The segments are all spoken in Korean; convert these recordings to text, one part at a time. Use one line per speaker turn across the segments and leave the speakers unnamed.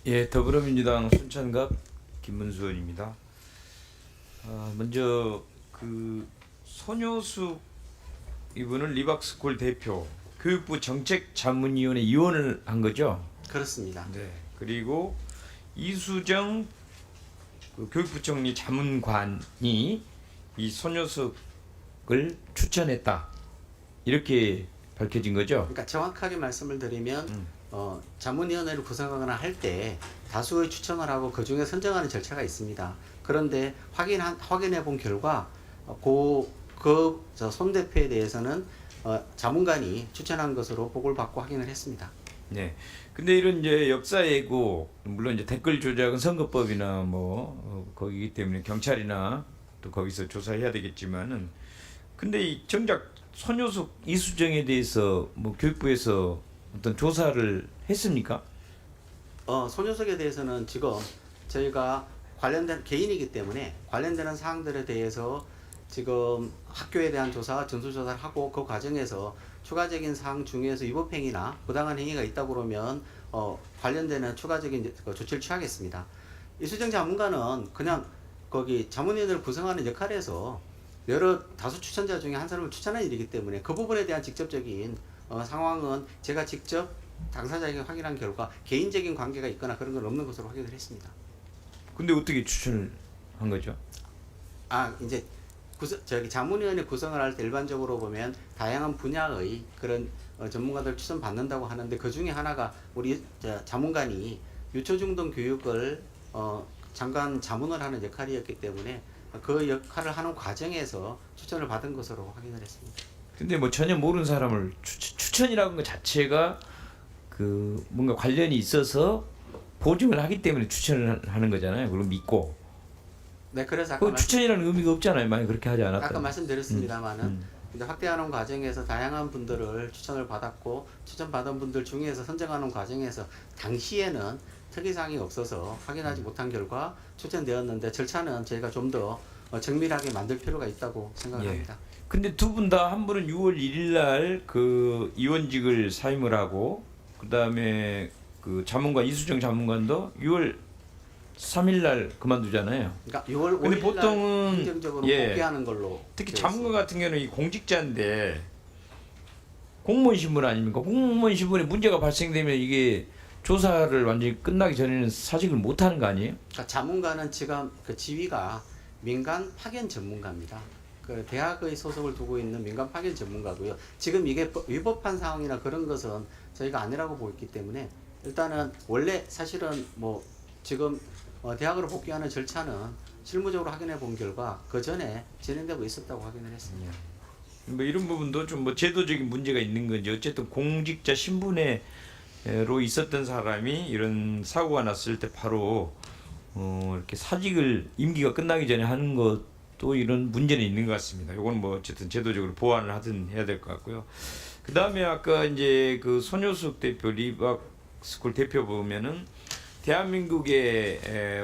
예, 더불어민주당 순천갑 김문수 의원입니다. 먼저 손효숙 이분은 리박스쿨 대표, 교육부 정책자문위원회 위원을 한 거죠.
그렇습니다.
네. 그리고 이수정 교육부총리 자문관이 이 손효숙을 추천했다. 이렇게 밝혀진 거죠.
그러니까 정확하게 말씀을 드리면 자문위원회를 구성하거나 할 때 다수의 추천을 하고 그 중에 선정하는 절차가 있습니다. 그런데 확인해 본 결과 손 대표에 대해서는 자문관이 추천한 것으로 보고를 받고 확인을 했습니다.
네. 근데 이런 이제 역사 예고, 물론 이제 댓글 조작은 선거법이나 거기기 때문에 경찰이나 또 거기서 조사해야 되겠지만은, 근데 이 정작 손효숙 이수정에 대해서 교육부에서 어떤 조사를 했습니까?
손효석에 대해서는 지금 저희가 관련된 개인이기 때문에 관련되는 사항들에 대해서 지금 학교에 대한 조사, 전수조사를 하고 그 과정에서 추가적인 사항 중에서 위법행위나 부당한 행위가 있다고 그러면 관련되는 추가적인 조치를 취하겠습니다. 이수정 자문관은 그냥 거기 자문위원회를 구성하는 역할에서 여러 다수 추천자 중에 한 사람을 추천한 일이기 때문에 그 부분에 대한 직접적인 상황은 제가 직접 당사자에게 확인한 결과 개인적인 관계가 있거나 그런 건 없는 것으로 확인을 했습니다.
근데 어떻게 추천을 한 거죠?
이제 저기 자문위원회 구성을 할 때 일반적으로 보면 다양한 분야의 그런 전문가들 추천 받는다고 하는데 그 중에 하나가 우리 자문관이 유초중등 교육을 잠깐 자문을 하는 역할이었기 때문에 그 역할을 하는 과정에서 추천을 받은 것으로 확인을 했습니다.
근데 전혀 모르는 사람을 추천이라는 것 자체가 뭔가 관련이 있어서 보증을 하기 때문에 추천을 하는 거잖아요. 그걸 믿고.
네, 그래서
그 추천이라는 의미가 없잖아요. 만약 그렇게 하지 않았다.
아까 말씀드렸습니다만은 이제 확대하는 과정에서 다양한 분들을 추천을 받았고 추천받은 분들 중에서 선정하는 과정에서 당시에는 특이사항이 없어서 확인하지 못한 결과 추천되었는데 절차는 저희가 좀 더 정밀하게 만들 필요가 있다고 생각을
예.
합니다.
근데 두 분 다 한 분은 6월 1일 날 의원직을 사임을 하고, 그다음에 자문관 이수정 자문관도 6월 3일 날 그만두잖아요.
그러니까 6월
근데
5일
보통은
날 행정적으로 복귀하는 걸로
특히
되어
자문관
있습니다.
같은 경우는 이 공직자인데 공무원 신분 아닙니까? 공무원 신분에 문제가 발생되면 이게 조사를 완전히 끝나기 전에는 사직을 못 하는 거 아니에요?
그러니까 자문관은 지금 그 지위가 민간 파견 전문가입니다. 그 대학의 소속을 두고 있는 민간 파견 전문가고요. 지금 이게 위법한 상황이나 그런 것은 저희가 아니라고 보고 있기 때문에 일단은 원래 사실은 지금 대학으로 복귀하는 절차는 실무적으로 확인해 본 결과 그 전에 진행되고 있었다고 확인을 했습니다.
이런 부분도 좀 제도적인 문제가 있는 건지, 어쨌든 공직자 신분으로 있었던 사람이 이런 사고가 났을 때 바로 이렇게 사직을 임기가 끝나기 전에 하는 것도 이런 문제는 있는 것 같습니다. 이건 어쨌든 제도적으로 보완을 하든 해야 될 것 같고요. 그 다음에 아까 이제 손효숙 대표 리박스쿨 대표 보면은 대한민국의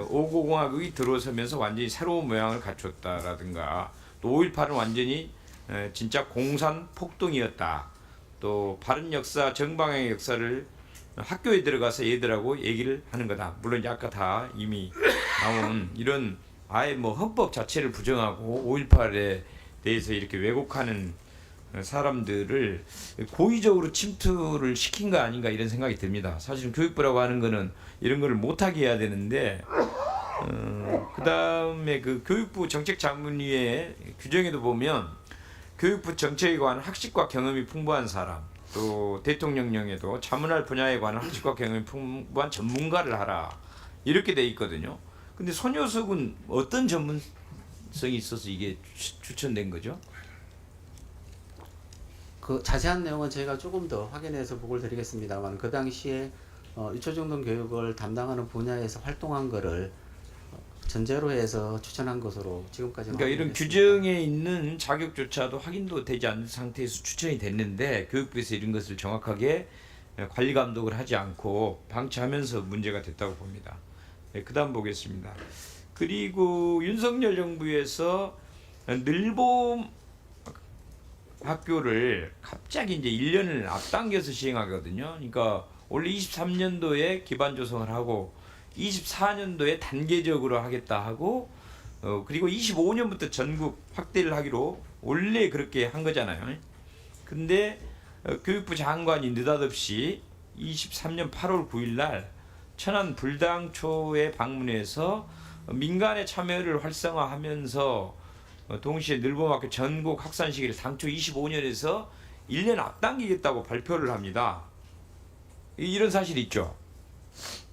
5.90공화국이 들어서면서 완전히 새로운 모양을 갖췄다라든가, 또 5.18은 완전히 진짜 공산 폭동이었다. 또 바른 역사, 정방향의 역사를 학교에 들어가서 얘들하고 얘기를 하는 거다. 물론 이제 아까 다 이미 나온 이런 아예 헌법 자체를 부정하고 5.18에 대해서 이렇게 왜곡하는 사람들을 고의적으로 침투를 시킨 거 아닌가 이런 생각이 듭니다. 사실은 교육부라고 하는 거는 이런 거를 못하게 해야 되는데, 그 다음에 교육부 정책자문위의 규정에도 보면 교육부 정책에 관한 학식과 경험이 풍부한 사람, 또 대통령령에도 자문할 분야에 관한 학식과 경험이 풍부한 전문가를 하라 이렇게 돼 있거든요. 근데 손효숙은 어떤 전문성이 있어서 이게 추천된 거죠?
그 자세한 내용은 저희가 조금 더 확인해서 보고를 드리겠습니다만 그 당시에 유초중등 교육을 담당하는 분야에서 활동한 거를 전제로 해서 추천한 것으로 지금까지.
그러니까 이런 규정에 있는 자격조차도 확인도 되지 않은 상태에서 추천이 됐는데 교육부에서 이런 것을 정확하게 관리 감독을 하지 않고 방치하면서 문제가 됐다고 봅니다. 네, 그다음 보겠습니다. 그리고 윤석열 정부에서 늘봄 학교를 갑자기 이제 1년을 앞당겨서 시행하거든요. 그러니까 원래 23년도에 기반 조성을 하고 24년도에 단계적으로 하겠다 하고 그리고 25년부터 전국 확대를 하기로 원래 그렇게 한 거잖아요. 근데 교육부 장관이 느닷없이 23년 8월 9일 날 천안 불당초에 방문해서 민간의 참여를 활성화하면서 동시에 늘봄학교 전국 확산 시기를 당초 25년에서 1년 앞당기겠다고 발표를 합니다. 이런 사실이 있죠.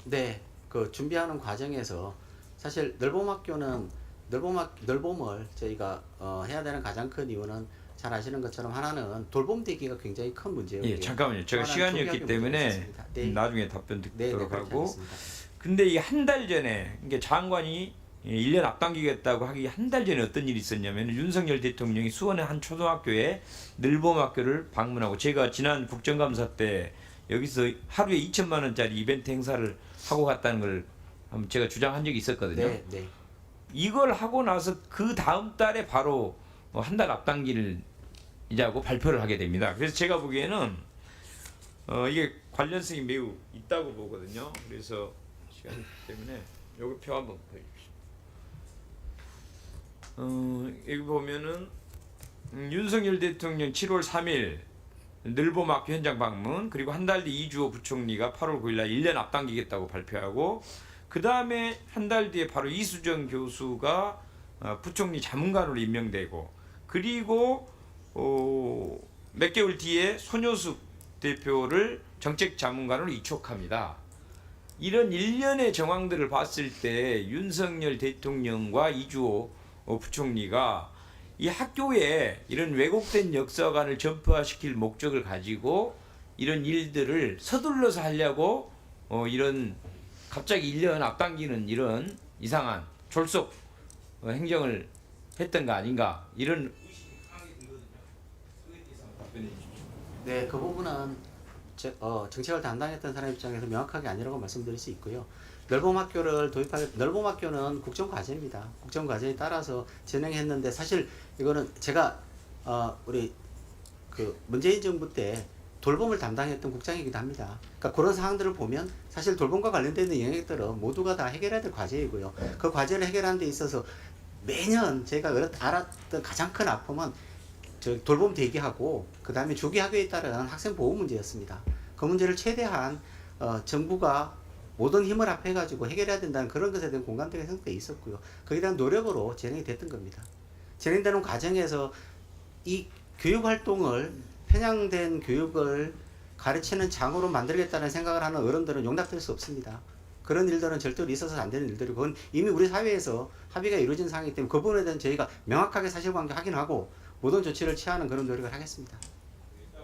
네, 그 준비하는 과정에서 사실 늘봄을 저희가 해야 되는 가장 큰 이유는 잘 아시는 것처럼 하나는 돌봄 대기가 굉장히 큰 문제예요.
예, 잠깐만요. 제가 시간이 없기 때문에 나중에 답변 듣도록 하고. 근데 이 한 달 전에 이게 장관이 1년 앞당기겠다고 하기 한 달 전에 어떤 일이 있었냐면 윤석열 대통령이 수원의 한 초등학교에 늘봄학교를 방문하고 제가 지난 국정감사 때 여기서 하루에 2천만 원짜리 이벤트 행사를 하고 갔다는 걸 제가 주장한 적이 있었거든요.
네, 네.
이걸 하고 나서 그 다음 달에 바로 한 달 앞당기를 이자고 발표를 하게 됩니다. 그래서 제가 보기에는 이게 관련성이 매우 있다고 보거든요. 그래서 시간 때문에 여기 표 한번 보여주십시오. 여기 보면은 윤석열 대통령 7월 3일 늘봄학교 현장 방문, 그리고 한 달 뒤 이주호 부총리가 8월 9일 날 1년 앞당기겠다고 발표하고, 그 다음에 한 달 뒤에 바로 이수정 교수가 부총리 자문관으로 임명되고, 그리고 몇 개월 뒤에 손효숙 대표를 정책자문관으로 이촉합니다. 이런 일련의 정황들을 봤을 때 윤석열 대통령과 이주호 부총리가 이 학교에 이런 왜곡된 역사관을 전파시킬 목적을 가지고 이런 일들을 서둘러서 하려고 이런 갑자기 1년 앞당기는 이런 이상한 졸속 행정을 했던 거 아닌가, 이런 의심이 강하게 들거든요. 그에 대해서 답변해 주십시오.
네, 그 부분은 정책을 담당했던 사람 입장에서 명확하게 아니라고 말씀드릴 수 있고요. 늘봄학교는 국정과제입니다. 국정과제에 따라서 진행했는데, 사실 이거는 제가 우리 그 문재인 정부 때 돌봄을 담당했던 국장이기도 합니다. 그러니까 그런 사항들을 보면 사실 돌봄과 관련되는 영역들은 모두가 다 해결해야 될 과제이고요. 그 과제를 해결하는 데 있어서 매년 제가 알았던 가장 큰 아픔은 돌봄 대기하고 그 다음에 조기 학교에 따른 학생 보호 문제였습니다. 그 문제를 최대한 정부가 모든 힘을 합해가지고 해결해야 된다는 그런 것에 대한 공감대가 형성돼 있었고요. 거기에 대한 노력으로 진행이 됐던 겁니다. 진행되는 과정에서 이 교육활동을, 편향된 교육을 가르치는 장으로 만들겠다는 생각을 하는 어른들은 용납될 수 없습니다. 그런 일들은 절대로 있어서 안 되는 일들이고, 그건 이미 우리 사회에서 합의가 이루어진 사항이기 때문에 그 부분에 대한 저희가 명확하게 사실관계 확인하고 모든 조치를 취하는 그런 노력을 하겠습니다.